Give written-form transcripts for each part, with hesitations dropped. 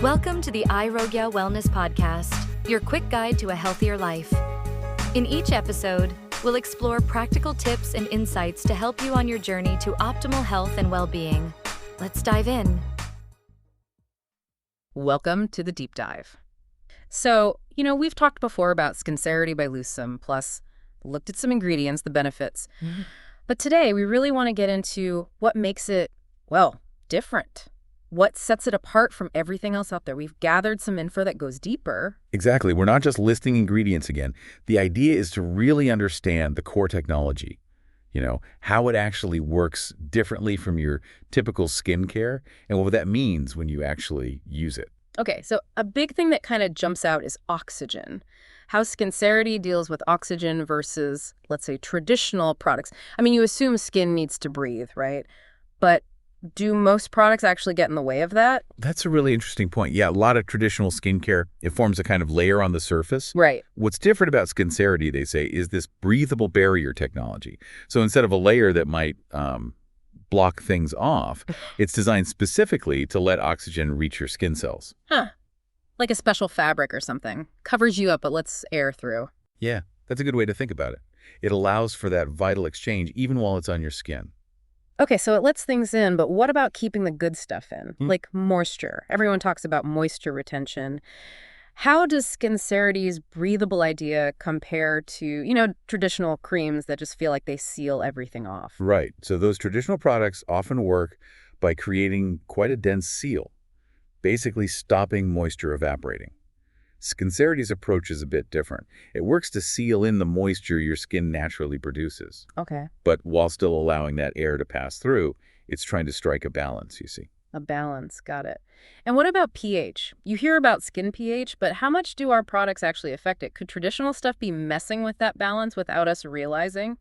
Welcome to the iRogya Wellness Podcast, your quick guide to a healthier life. In each episode, we'll explore practical tips and insights to help you on your journey to optimal health and well-being. Let's dive in. Welcome to the deep dive. So, we've talked before about Skincerity by Lucim, plus looked at some ingredients, the benefits. But today, we really want to get into what makes it, different. What sets it apart from everything else out there? We've gathered some info that goes deeper. Exactly. We're not just listing ingredients again. The idea is to really understand the core technology, how it actually works differently from your typical skincare and what that means when you actually use it. Okay, so a big thing that kind of jumps out is oxygen. How Skincerity deals with oxygen versus, let's say, traditional products. I mean, you assume skin needs to breathe, right? But do most products actually get in the way of that? That's a really interesting point. Yeah, a lot of traditional skincare, it forms a kind of layer on the surface. Right. What's What's different about Skincerity, they say, is this breathable barrier technology. So instead of a layer that might block things off, it's designed specifically to let oxygen reach your skin cells. Like a special fabric or something. Covers you up, but lets air through. Yeah, that's a good way to think about it. It allows for that vital exchange even while it's on your skin. Okay, so it lets things in, but what about keeping the good stuff in? Like moisture. Everyone talks about moisture retention. How does Skincerity's breathable idea compare to, traditional creams that just feel like they seal everything off? Right. So those traditional products often work by creating quite a dense seal, basically stopping moisture evaporating. Skincerity's approach is a bit different. It works to seal in the moisture your skin naturally produces. Okay. But while still allowing that air to pass through, it's trying to strike a balance, you see. A balance, got it. And what about pH? You hear about skin pH, but how much do our products actually affect it? Could traditional stuff be messing with that balance without us realizing?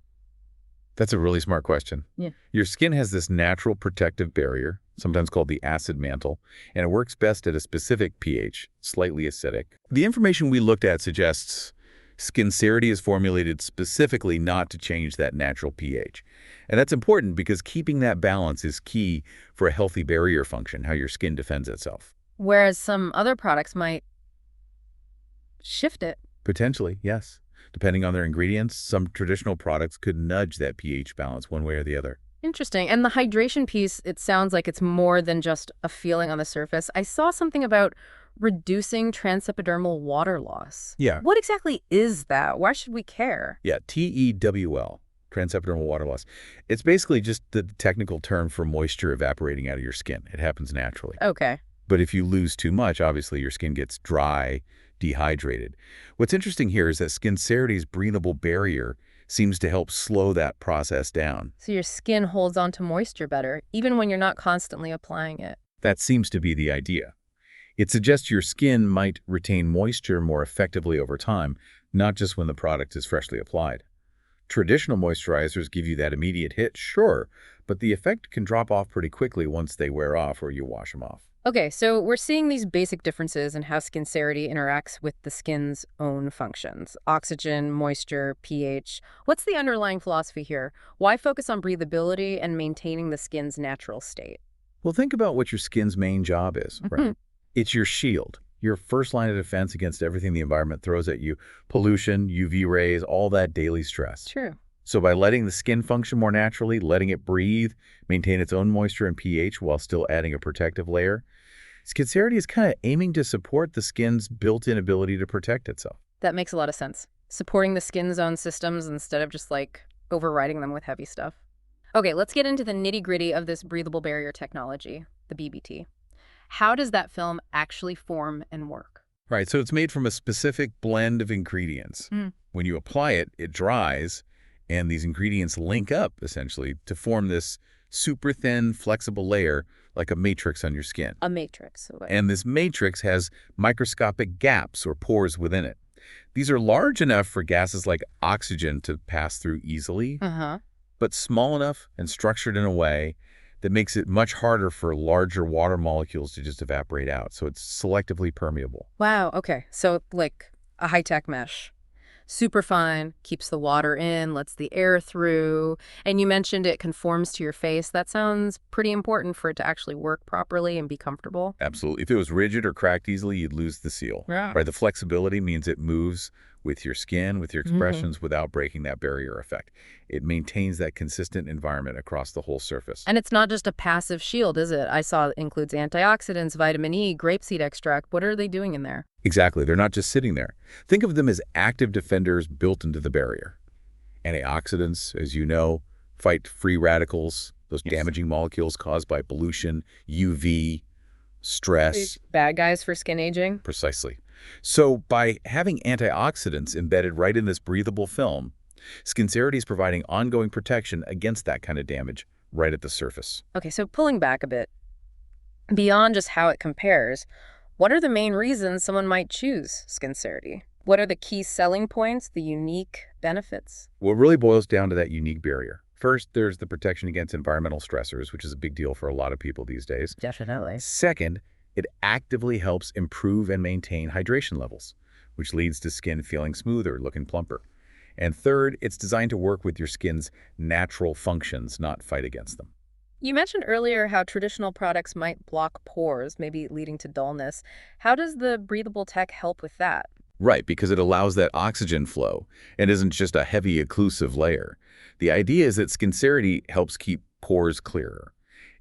That's a really smart question. Yeah. Your skin has this natural protective barrier, sometimes called the acid mantle, and it works best at a specific pH, slightly acidic. The information we looked at suggests Skincerity is formulated specifically not to change that natural pH. And that's important because keeping that balance is key for a healthy barrier function, how your skin defends itself. Whereas some other products might shift it. Potentially, yes. Depending on their ingredients, some traditional products could nudge that pH balance one way or the other. Interesting. And the hydration piece, it sounds like it's more than just a feeling on the surface. I saw something about reducing transepidermal water loss. Yeah. What exactly is that? Why should we care? Yeah, TEWL, transepidermal water loss. It's basically just the technical term for moisture evaporating out of your skin. It happens naturally. Okay. But if you lose too much, obviously your skin gets dry, dehydrated. What's interesting here is that Skincerity's breathable barrier seems to help slow that process down. So your skin holds on to moisture better, even when you're not constantly applying it. That seems to be the idea. It suggests your skin might retain moisture more effectively over time, not just when the product is freshly applied. Traditional moisturizers give you that immediate hit, sure, but the effect can drop off pretty quickly once they wear off or you wash them off. Okay, so we're seeing these basic differences in how Skincerity interacts with the skin's own functions. Oxygen, moisture, pH. What's the underlying philosophy here? Why focus on breathability and maintaining the skin's natural state? Well, think about what your skin's main job is, right? It's your shield, your first line of defense against everything the environment throws at you. Pollution, UV rays, all that daily stress. True. So by letting the skin function more naturally, letting it breathe, maintain its own moisture and pH while still adding a protective layer, Skincerity is kind of aiming to support the skin's built-in ability to protect itself. That makes a lot of sense. Supporting the skin's own systems instead of just overriding them with heavy stuff. Okay, let's get into the nitty-gritty of this breathable barrier technology, the BBT. How does that film actually form and work? Right, so it's made from a specific blend of ingredients. When you apply it, it dries, and these ingredients link up, essentially, to form this super thin, flexible layer like a matrix on your skin. A matrix. Okay. And this matrix has microscopic gaps or pores within it. These are large enough for gases like oxygen to pass through easily, but small enough and structured in a way that makes it much harder for larger water molecules to just evaporate out. So it's selectively permeable. Wow, okay. So like a high-tech mesh. Superfine, keeps the water in, lets the air through. And you mentioned it conforms to your face. That sounds pretty important for it to actually work properly and be comfortable. Absolutely. If it was rigid or cracked easily, you'd lose the seal. Yeah. Right? The flexibility means it moves with your skin, with your Mm-hmm. expressions, without breaking that barrier effect. It maintains that consistent environment across the whole surface. And it's not just a passive shield, is it? I saw it includes antioxidants, vitamin E, grapeseed extract. What are they doing in there? Exactly. They're not just sitting there. Think of them as active defenders built into the barrier. Antioxidants, as you know, fight free radicals, those damaging molecules caused by pollution, UV, stress. Bad guys for skin aging? Precisely. So by having antioxidants embedded right in this breathable film, Skincerity is providing ongoing protection against that kind of damage right at the surface. Okay, so pulling back a bit, beyond just how it compares, what are the main reasons someone might choose Skincerity? What are the key selling points, the unique benefits? What really boils down to that unique barrier. First, there's the protection against environmental stressors, which is a big deal for a lot of people these days. Definitely. Second, it actively helps improve and maintain hydration levels, which leads to skin feeling smoother, looking plumper. And third, it's designed to work with your skin's natural functions, not fight against them. You mentioned earlier how traditional products might block pores, maybe leading to dullness. How does the breathable tech help with that? Right, because it allows that oxygen flow and isn't just a heavy occlusive layer. The idea is that Skincerity helps keep pores clearer.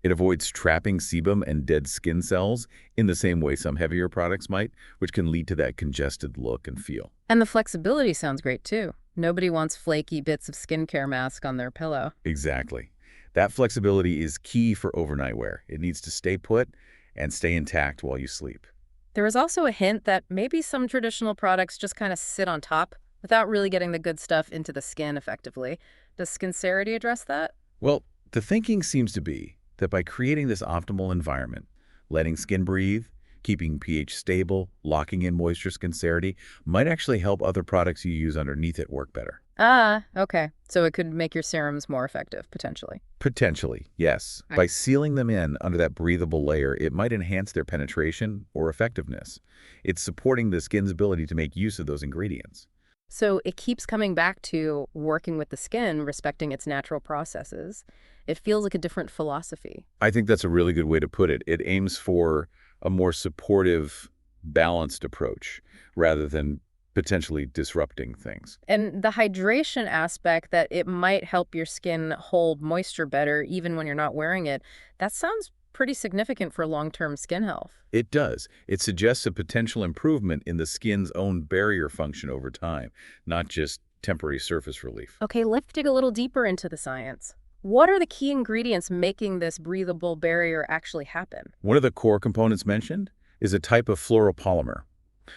It avoids trapping sebum and dead skin cells in the same way some heavier products might, which can lead to that congested look and feel. And the flexibility sounds great too. Nobody wants flaky bits of skincare mask on their pillow. Exactly. That flexibility is key for overnight wear. It needs to stay put and stay intact while you sleep. There was also a hint that maybe some traditional products just kind of sit on top without really getting the good stuff into the skin effectively. Does Skincerity address that? Well, the thinking seems to be that by creating this optimal environment, letting skin breathe, keeping pH stable, locking in moisture, Skincerity might actually help other products you use underneath it work better. Ah, okay. So it could make your serums more effective, potentially. Potentially, yes. By sealing them in under that breathable layer, it might enhance their penetration or effectiveness. It's supporting the skin's ability to make use of those ingredients. So it keeps coming back to working with the skin, respecting its natural processes. It feels like a different philosophy. I think that's a really good way to put it. It aims for a more supportive, balanced approach rather than potentially disrupting things. And the hydration aspect, that it might help your skin hold moisture better even when you're not wearing it, that sounds pretty significant for long-term skin health. It does. It suggests a potential improvement in the skin's own barrier function over time, not just temporary surface relief. Okay, let's dig a little deeper into the science. What are the key ingredients making this breathable barrier actually happen? One of the core components mentioned is a type of fluoropolymer.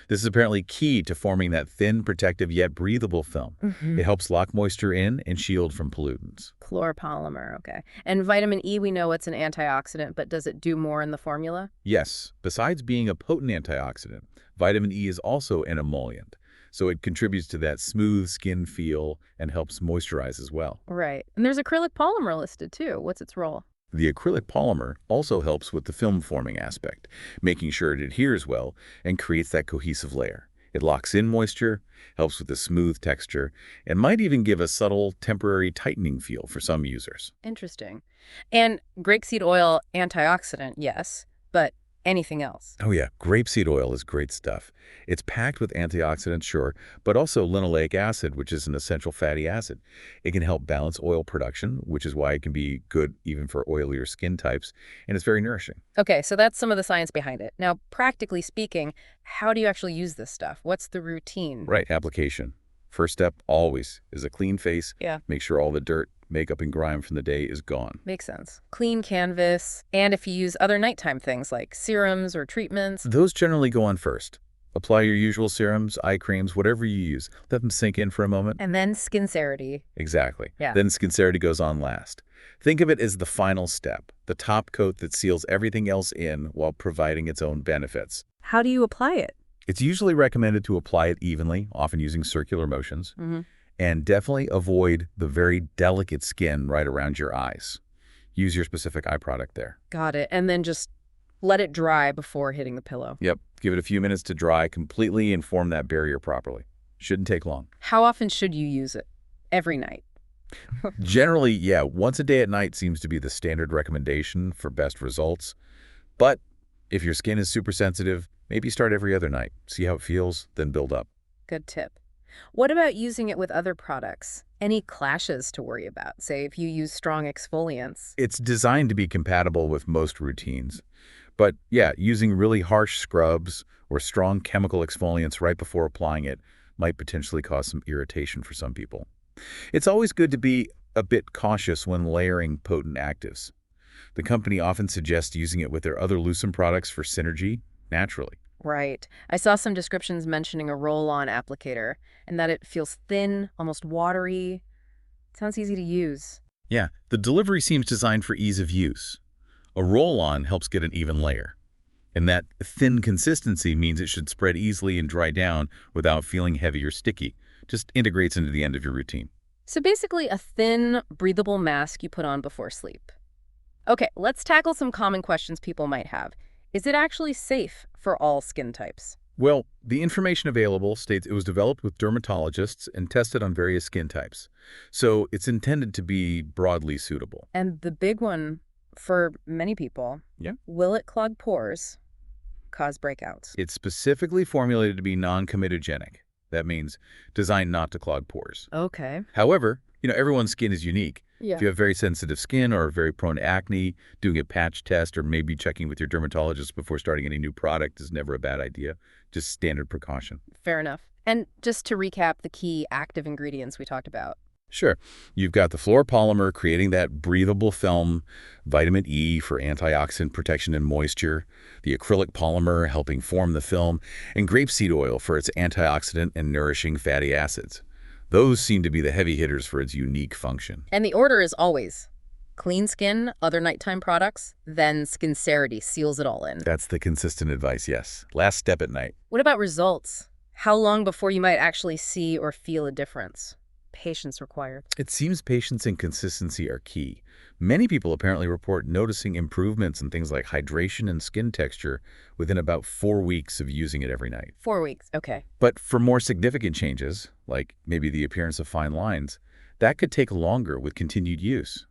This is apparently key to forming that thin, protective, yet breathable film. It helps lock moisture in and shield from pollutants. Fluoropolymer, okay. And vitamin E, we know it's an antioxidant, but does it do more in the formula? Yes, besides being a potent antioxidant, vitamin E is also an emollient, so it contributes to that smooth skin feel and helps moisturize as well. Right. And there's acrylic polymer listed too. What's its role? The acrylic polymer also helps with the film forming aspect, making sure it adheres well and creates that cohesive layer. It locks in moisture, helps with the smooth texture, and might even give a subtle, temporary tightening feel for some users. Interesting. And grapeseed oil, antioxidant, yes, but anything else? Oh yeah, grapeseed oil is great stuff. It's packed with antioxidants, sure, but also linoleic acid, which is an essential fatty acid. It can help balance oil production, which is why it can be good even for oilier skin types, and it's very nourishing. Okay, so that's some of the science behind it. Now, practically speaking, how do you actually use this stuff? What's the routine? Right, application. First step always is a clean face. Yeah. Make sure all the dirt, makeup, and grime from the day is gone. Makes sense. Clean canvas, and if you use other nighttime things like serums or treatments. Those generally go on first. Apply your usual serums, eye creams, whatever you use. Let them sink in for a moment. And then Skincerity. Exactly. Yeah. Then Skincerity goes on last. Think of it as the final step, the top coat that seals everything else in while providing its own benefits. How do you apply it? It's usually recommended to apply it evenly, often using circular motions, and definitely avoid the very delicate skin right around your eyes. Use your specific eye product there. Got it. And then just let it dry before hitting the pillow. Yep. Give it a few minutes to dry completely and form that barrier properly. Shouldn't take long. How often should you use it? Every night. Generally, yeah, once a day at night seems to be the standard recommendation for best results. But if your skin is super sensitive, maybe start every other night. See how it feels, then build up. Good tip. What about using it with other products? Any clashes to worry about, say if you use strong exfoliants? It's designed to be compatible with most routines. But yeah, using really harsh scrubs or strong chemical exfoliants right before applying it might potentially cause some irritation for some people. It's always good to be a bit cautious when layering potent actives. The company often suggests using it with their other Lucim products for synergy naturally. Right. I saw some descriptions mentioning a roll-on applicator and that it feels thin, almost watery. Sounds easy to use. Yeah, the delivery seems designed for ease of use. A roll-on helps get an even layer. And that thin consistency means it should spread easily and dry down without feeling heavy or sticky. Just integrates into the end of your routine. So basically a thin, breathable mask you put on before sleep. Okay, let's tackle some common questions people might have. Is it actually safe for all skin types? Well, the information available states it was developed with dermatologists and tested on various skin types. So it's intended to be broadly suitable. And the big one for many people, Yeah. will it clog pores, cause breakouts? It's specifically formulated to be non-comedogenic. That means designed not to clog pores. Okay. However, everyone's skin is unique. Yeah. If you have very sensitive skin or are very prone to acne, doing a patch test or maybe checking with your dermatologist before starting any new product is never a bad idea. Just standard precaution. Fair enough. And just to recap the key active ingredients we talked about. Sure. You've got the fluoropolymer creating that breathable film, vitamin E for antioxidant protection and moisture, the acrylic polymer helping form the film, and grapeseed oil for its antioxidant and nourishing fatty acids. Those seem to be the heavy hitters for its unique function. And the order is always clean skin, other nighttime products, then Skincerity seals it all in. That's the consistent advice, yes. Last step at night. What about results? How long before you might actually see or feel a difference? Patience required. It seems patience and consistency are key. Many people apparently report noticing improvements in things like hydration and skin texture within about 4 weeks of using it every night. 4 weeks, okay. But for more significant changes, like maybe the appearance of fine lines, that could take longer with continued use.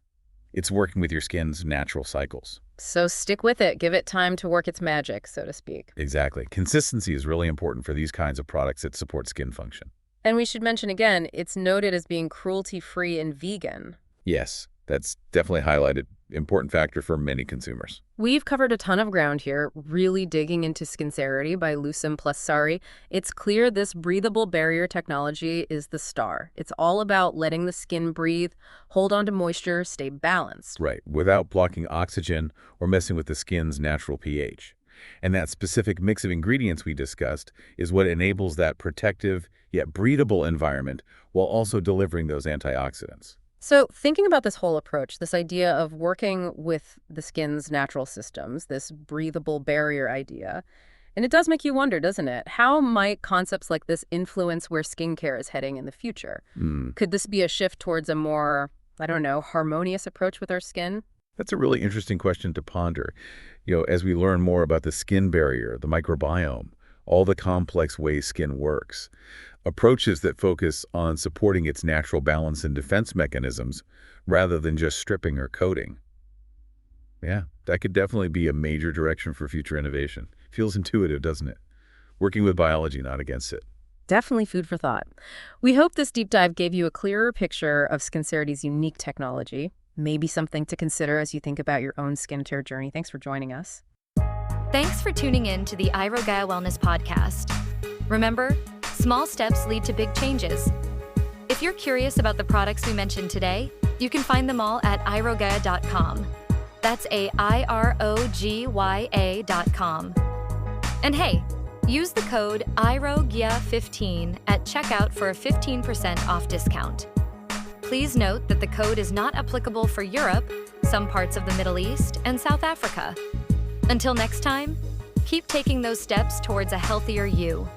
It's working with your skin's natural cycles. So stick with it. Give it time to work its magic, so to speak. Exactly. Consistency is really important for these kinds of products that support skin function. And we should mention again, it's noted as being cruelty-free and vegan. Yes, that's definitely highlighted. Important factor for many consumers. We've covered a ton of ground here, really digging into Skincerity by Lucim plus Sari. It's clear this breathable barrier technology is the star. It's all about letting the skin breathe, hold on to moisture, stay balanced. Right, without blocking oxygen or messing with the skin's natural pH. And that specific mix of ingredients we discussed is what enables that protective yet breathable environment while also delivering those antioxidants. So thinking about this whole approach, this idea of working with the skin's natural systems, this breathable barrier idea, and it does make you wonder, doesn't it? How might concepts like this influence where skincare is heading in the future? Could this be a shift towards a more, harmonious approach with our skin? That's a really interesting question to ponder. As we learn more about the skin barrier, the microbiome, all the complex ways skin works, approaches that focus on supporting its natural balance and defense mechanisms rather than just stripping or coating. Yeah, that could definitely be a major direction for future innovation. Feels intuitive, doesn't it? Working with biology, not against it. Definitely food for thought. We hope this deep dive gave you a clearer picture of Skincerity's unique technology. Maybe something to consider as you think about your own skincare journey. Thanks for joining us. Thanks for tuning in to the iRogaya Wellness Podcast. Remember, small steps lead to big changes. If you're curious about the products we mentioned today, you can find them all at irogaya.com. That's AIROGYA.com. And hey, use the code IROGYA15 at checkout for a 15% off discount. Please note that the code is not applicable for Europe, some parts of the Middle East, and South Africa. Until next time, keep taking those steps towards a healthier you.